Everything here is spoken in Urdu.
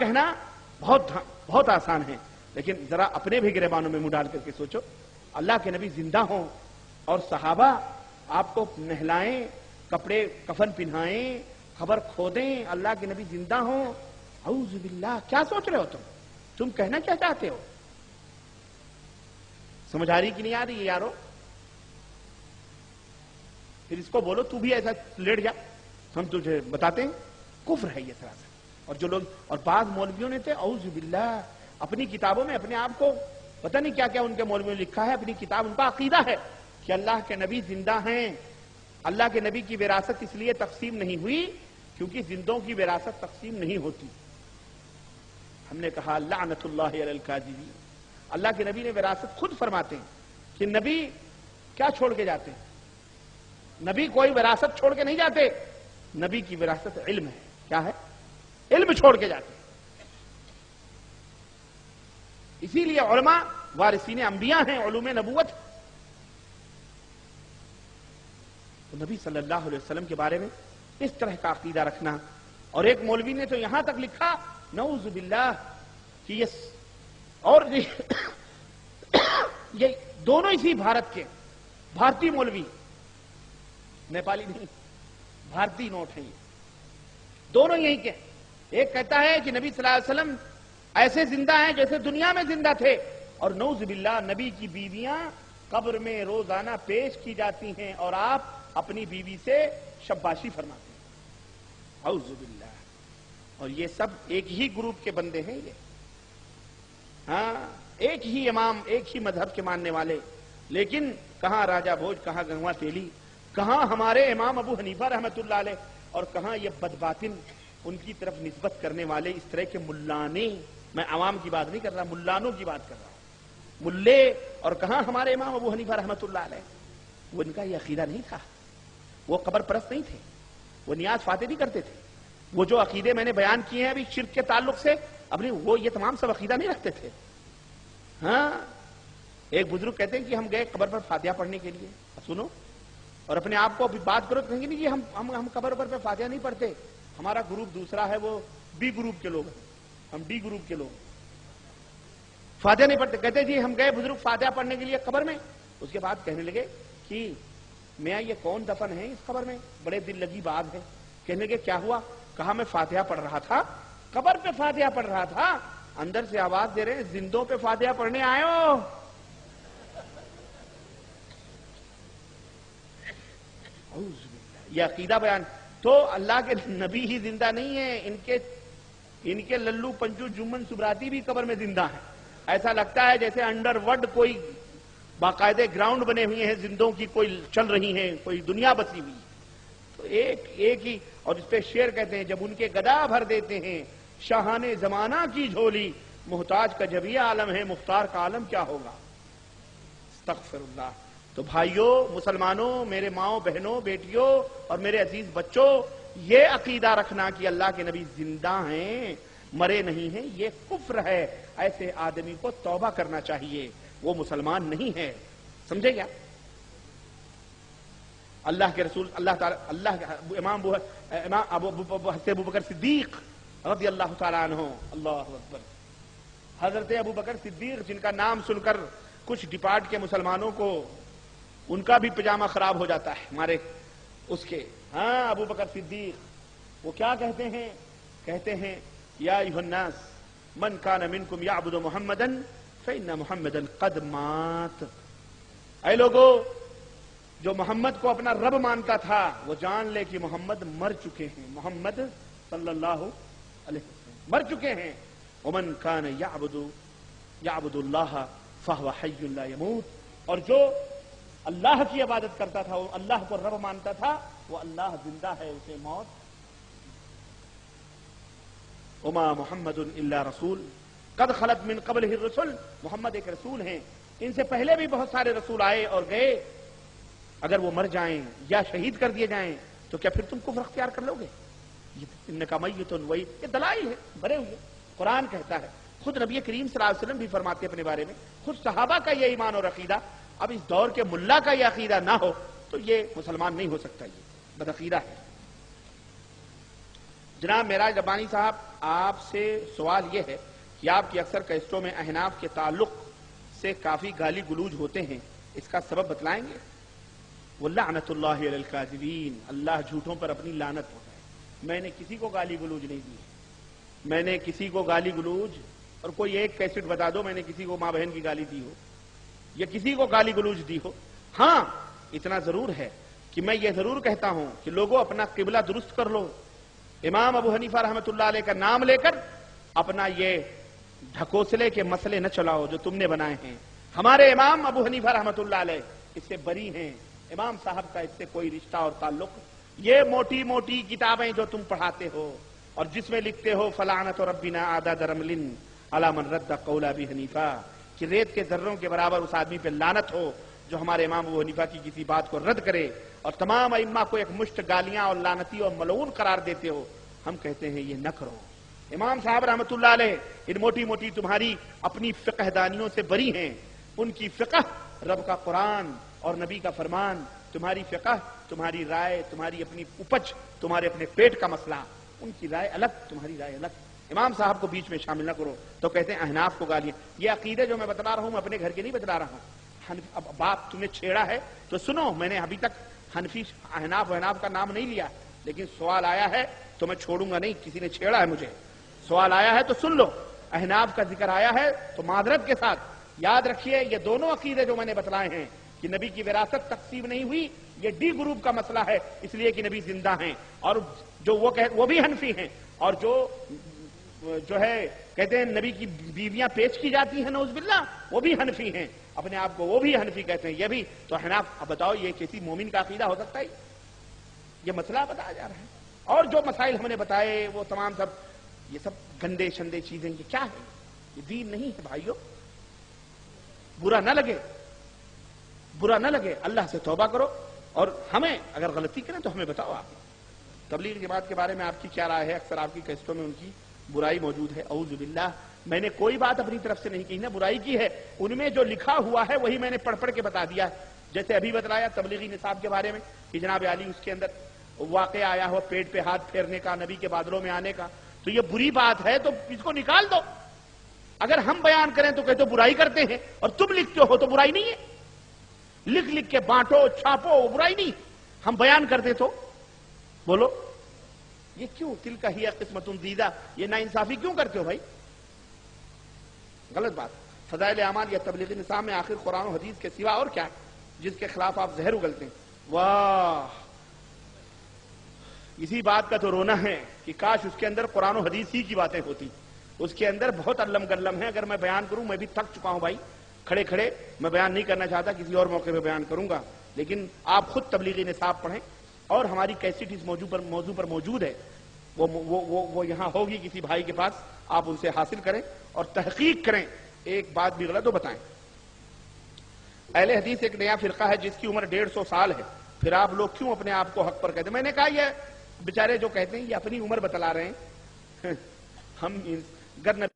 کہنا بہت آسان ہے، لیکن ذرا اپنے بھی گریبانوں میں منہ ڈال کر کے سوچو، اللہ کے نبی زندہ ہوں اور صحابہ آپ کو نہلائیں، کپڑے کفن پہنائیں، خبر کھودیں، اللہ کے نبی زندہ ہوں، اعوذ باللہ، کیا سوچ رہے ہو تم کہنا کیا چاہتے ہو؟ سمجھ آ رہی کہ نہیں آ رہی ہے یارو؟ پھر اس کو بولو تو بھی ایسا لیٹ جا، ہم تجھے بتاتے ہیں، کفر ہے یہ سراسر۔ اور بعض مولویوں نے تھے اعوذ باللہ اپنی کتابوں میں اپنے آپ کو پتہ نہیں کیا کیا ان کے مولویوں نے لکھا ہے، اپنی کتاب ان کا عقیدہ ہے کہ اللہ کے نبی زندہ ہیں۔ اللہ کے نبی کی وراثت اس لیے تقسیم نہیں ہوئی کیونکہ زندوں کی وراثت تقسیم نہیں ہوتی۔ ہم نے کہا لعنت اللہ علی الکاذبین، اللہ کے نبی نے وراثت خود فرماتے ہیں کہ نبی کیا چھوڑ کے جاتے ہیں؟ نبی کوئی وراثت چھوڑ کے نہیں جاتے، نبی کی وراثت علم ہے۔ کیا ہے؟ علم چھوڑ کے جاتے ہیں۔ اسی لیے علماء وارثین انبیاء ہیں، علوم نبوت۔ تو نبی صلی اللہ علیہ وسلم کے بارے میں اس طرح کا عقیدہ رکھنا، اور ایک مولوی نے تو یہاں تک لکھا نعوذ باللہ کہ یہ دونوں اسی بھارت کے بھارتی مولوی، نیپالی نہیں، بھارتی نوٹ ہیں، یہ دونوں یہی کے۔ ایک کہتا ہے کہ نبی صلی اللہ علیہ وسلم ایسے زندہ ہیں جیسے دنیا میں زندہ تھے، اور نعوذ باللہ نبی کی بیویاں قبر میں روزانہ پیش کی جاتی ہیں اور آپ اپنی بیوی سے شباشی فرماتے ہیں۔ اعوذ باللہ۔ اور یہ سب ایک ہی گروپ کے بندے ہیں، یہ ہاں ایک ہی امام، ایک ہی مذہب کے ماننے والے، لیکن کہاں راجہ بھوج، کہاں گنگوا تیلی، کہاں ہمارے امام ابو حنیفہ رحمۃ اللہ علیہ، اور کہاں یہ بدباطن ان کی طرف نسبت کرنے والے اس طرح کے ملانے۔ میں عوام کی بات نہیں کر رہا، ملانوں کی بات کر رہا ہوں، ملے۔ اور کہاں ہمارے امام ابو حنیفہ رحمۃ اللہ علیہ، وہ ان کا یہ عقیدہ نہیں تھا، وہ قبر پرست نہیں تھے، وہ نیاز فاتح نہیں کرتے تھے، وہ جو عقیدے میں نے بیان کیے ہیں ابھی شرک کے تعلق سے، اپنی وہ یہ تمام سب عقیدہ نہیں رکھتے تھے۔ ہاں ایک بزرگ کہتے ہیں کہ ہم گئے قبر پر فاتحہ پڑھنے کے لیے، سنو، اور اپنے آپ کو ابھی بات کرو تو کہیں گے نہیں کہ ہم قبر پر فاتحہ نہیں پڑھتے، ہمارا گروپ دوسرا ہے، وہ بی گروپ کے لوگ ہیں، ہم ڈی گروپ کے لوگ فاتحہ نہیں پڑھتے۔ کہتے جی ہم گئے بزرگ فاتحہ پڑھنے کے لیے قبر میں، اس کے بعد کہنے لگے کہ میاں یہ کون دفن ہے اس قبر میں؟ بڑے دل لگی بات ہے۔ کہنے لگے کیا ہوا؟ کہا میں فاتحہ پڑھ رہا تھا، قبر پہ فاتحہ پڑھ رہا تھا، اندر سے آواز دے رہے ہیں زندوں پہ فاتحہ پڑھنے آئے ہو۔ یہ عقیدہ بیان تو اللہ کے نبی ہی زندہ نہیں ہے، ان کے للو پنجو جمن سبراتی بھی قبر میں زندہ ہیں۔ ایسا لگتا ہے جیسے انڈر ورلڈ کوئی باقاعدہ گراؤنڈ بنے ہوئے ہیں، زندوں کی کوئی چل رہی ہیں، کوئی دنیا بسی ہوئی۔ تو ایک ہی، اور اس پہ شعر کہتے ہیں جب ان کے گدا بھر دیتے ہیں شاہان زمانہ کی جھولی، محتاج کا جب یہ عالم ہے مختار کا عالم کیا ہوگا؟ استغفر اللہ۔ تو بھائیوں، مسلمانوں، میرے ماؤں بہنوں، بیٹیوں اور میرے عزیز بچوں، یہ عقیدہ رکھنا کہ اللہ کے نبی زندہ ہیں، مرے نہیں ہیں، یہ کفر ہے۔ ایسے آدمی کو توبہ کرنا چاہیے، وہ مسلمان نہیں ہے۔ سمجھے کیا؟ اللہ کے رسول امام ابو بکر صدیق رضی اللہ تعالیٰ عنہ، اللہ اکبر، حضرت ابو بکر صدیق جن کا نام سن کر کچھ ڈپارٹ کے مسلمانوں کو ان کا بھی پجامہ خراب ہو جاتا ہے ہمارے اس کے۔ ہاں ابو بکر صدیق وہ کیا کہتے ہیں؟ کہتے ہیں یا ایھا الناس من کان منکم یعبد محمدا فإن محمدا قد مات۔ اے لوگو، جو محمد کو اپنا رب مانتا تھا وہ جان لے کہ محمد مر چکے ہیں، محمد صلی اللہ علیہ وسلم مر چکے ہیں۔ ومن کان یعبد اللہ فہو حی لا یموت، اور جو اللہ کی عبادت کرتا تھا، وہ اللہ کو رب مانتا تھا، وہ اللہ زندہ ہے، اسے موت۔ وما محمد الا رسول قد خلت من قبلہ الرسل، محمد ایک رسول ہیں، ان سے پہلے بھی بہت سارے رسول آئے اور گئے، اگر وہ مر جائیں یا شہید کر دیے جائیں تو کیا پھر تم کفر اختیار کر لو گے؟ انکا میت وہی، یہ دلائل ہے بھرے ہوئے، قرآن کہتا ہے، خود نبی کریم صلی اللہ علیہ وسلم بھی فرماتے اپنے بارے میں، خود صحابہ کا یہ ایمان اور عقیدہ۔ اب اس دور کے ملا کا یہ عقیدہ نہ ہو تو یہ مسلمان نہیں ہو سکتا، یہ بدعقیدہ ہے۔ جناب معراج ربانی صاحب، آپ سے سوال یہ ہے کہ آپ کی اکثر کیسٹوں میں احناف کے تعلق سے کافی گالی گلوج ہوتے ہیں، اس کا سبب بتلائیں گے؟ وَلَعْنَةُ اللَّهِ عَلَى الْكَاذِبِينَ، اللہ جھوٹوں پر اپنی لعنت ہو جائے۔ میں نے کسی کو گالی گلوج نہیں دی، میں نے کسی کو گالی گلوج، اور کوئی ایک کیسٹ بتا دو میں نے کسی کو ماں بہن کی گالی دی ہو یا کسی کو گالی گلوج دی ہو۔ ہاں اتنا ضرور ہے کہ میں یہ ضرور کہتا ہوں کہ لوگوں اپنا قبلہ درست کر لو۔ امام ابو حنیفہ رحمۃ اللہ علیہ کا نام لے کر اپنا یہ ڈھکوسلے کے مسئلے نہ چلاؤ جو تم نے بنائے ہیں۔ ہمارے امام ابو حنیفہ رحمۃ اللہ علیہ اس سے بری ہیں، امام صاحب کا اس سے کوئی رشتہ اور تعلق۔ یہ موٹی موٹی کتابیں جو تم پڑھاتے ہو اور جس میں لکھتے ہو فلعنت ربنا عدد رمل علی من رد قول ابی حنیفہ، کہ ریت کے ذروں کے برابر اس آدمی پہ لعنت ہو جو ہمارے امام ابو حنیفہ کی کسی بات کو رد کرے، اور تمام ائمہ کو ایک مشت گالیاں اور لعنتی اور ملعون قرار دیتے ہو، ہم کہتے ہیں یہ نہ کرو۔ امام صاحب رحمۃ اللہ علیہ ان موٹی موٹی تمہاری اپنی فقہ دانیوں سے بری ہیں۔ ان کی فقہ رب کا قرآن اور نبی کا فرمان، تمہاری فقہ تمہاری رائے، تمہاری اپنی اپج، تمہارے اپنے پیٹ کا مسئلہ، ان کی رائے الگ، تمہاری رائے الگ۔ امام صاحب کو بیچ میں شامل نہ کرو۔ تو کہتے ہیں احناف کو گالیاں۔ یہ عقیدے جو میں بتلا رہا ہوں میں اپنے گھر کے نہیں بتلا رہا ہوں۔ اب بات تم نے چھیڑا ہے تو سنو، میں نے ابھی تک حنفی احناف وحناف کا نام نہیں لیا، لیکن سوال آیا ہے تو میں چھوڑوں گا نہیں، کسی نے چھیڑا ہے مجھے، سوال آیا ہے تو سن لو۔ احناف کا ذکر آیا ہے تو معذرت کے ساتھ یاد رکھیے، یہ دونوں عقیدے جو میں نے بتلائے ہیں کہ نبی کی وراثت تقسیم نہیں ہوئی، یہ ڈی گروپ کا مسئلہ ہے، اس لیے کہ نبی زندہ ہیں، اور جو وہ بھی حنفی ہیں، اور جو ہے کہتے ہیں نبی کی بیویاں پیش کی جاتی ہیں نعوذ باللہ، وہ بھی حنفی ہیں، اپنے آپ کو وہ بھی حنفی کہتے ہیں، یہ بھی۔ تو احناف اب بتاؤ یہ کسی مومن کا عقیدہ ہو سکتا ہے؟ یہ مسئلہ بتایا جا رہا ہے، اور جو مسائل ہم نے بتائے وہ تمام سب یہ سب گندے شندے چیزیں، یہ کیا ہے؟ یہ دین نہیں ہے بھائیو۔ برا نہ لگے، برا نہ لگے، اللہ سے توبہ کرو، اور ہمیں اگر غلطی کریں تو ہمیں بتاؤ۔ آپ تبلیغ جماعت کے بارے میں آپ کی کیا رائے ہے؟ اکثر آپ کی کیسٹوں میں ان کی برائی موجود ہے، اعوذ باللہ۔ میں نے کوئی بات اپنی طرف سے نہیں کی نہ برائی کی ہے، ان میں جو لکھا ہوا ہے وہی میں نے پڑھ پڑھ کے بتا دیا۔ جیسے ابھی بتلایا تبلیغی نصاب کے بارے میں کہ جناب علی اس کے اندر واقع آیا ہو پیٹ پہ ہاتھ پھیرنے کا، نبی کے بادلوں میں آنے کا، تو یہ بری بات ہے تو اس کو نکال دو۔ اگر ہم بیان کریں تو کہتے برائی کرتے ہیں، اور تم لکھتے ہو تو برائی نہیں ہے۔ لکھ لکھ کے بانٹو چھاپو، وہ برائی نہیں، ہم بیان کرتے تو بولو یہ کیوں تل کا ہی قسمت دیدہ، یہ نا انصافی کیوں کرتے ہو بھائی؟ غلط بات۔ فضائل اعمال یا تبلیغی نصاب میں آخر قرآن و حدیث کے سوا اور کیا ہے جس کے خلاف آپ زہر اگلتے ہیں؟ واہ، اسی بات کا تو رونا ہے کہ کاش اس کے اندر قرآن و حدیث ہی کی باتیں ہوتی۔ اس کے اندر بہت علم گلم ہے، اگر میں بیان کروں، میں بھی تھک چکا ہوں بھائی، کھڑے کھڑے میں بیان نہیں کرنا چاہتا، کسی اور موقع پہ بیان کروں گا، لیکن آپ خود تبلیغی نصاب پڑھیں، اور ہماری کیسٹ اس موضوع پر موجود ہے، وہ یہاں ہوگی کسی بھائی کے پاس، آپ ان سے حاصل کریں اور تحقیق کریں، ایک بات بھی غلط ہو بتائیں۔ اہل حدیث ایک نیا فرقہ ہے جس کی عمر 150 سال ہے، پھر آپ لوگ کیوں اپنے آپ کو حق پر کہتے ہیں؟ میں نے کہا یہ بیچارے جو کہتے ہیں یہ اپنی عمر بتلا رہے ہیں، ہم گر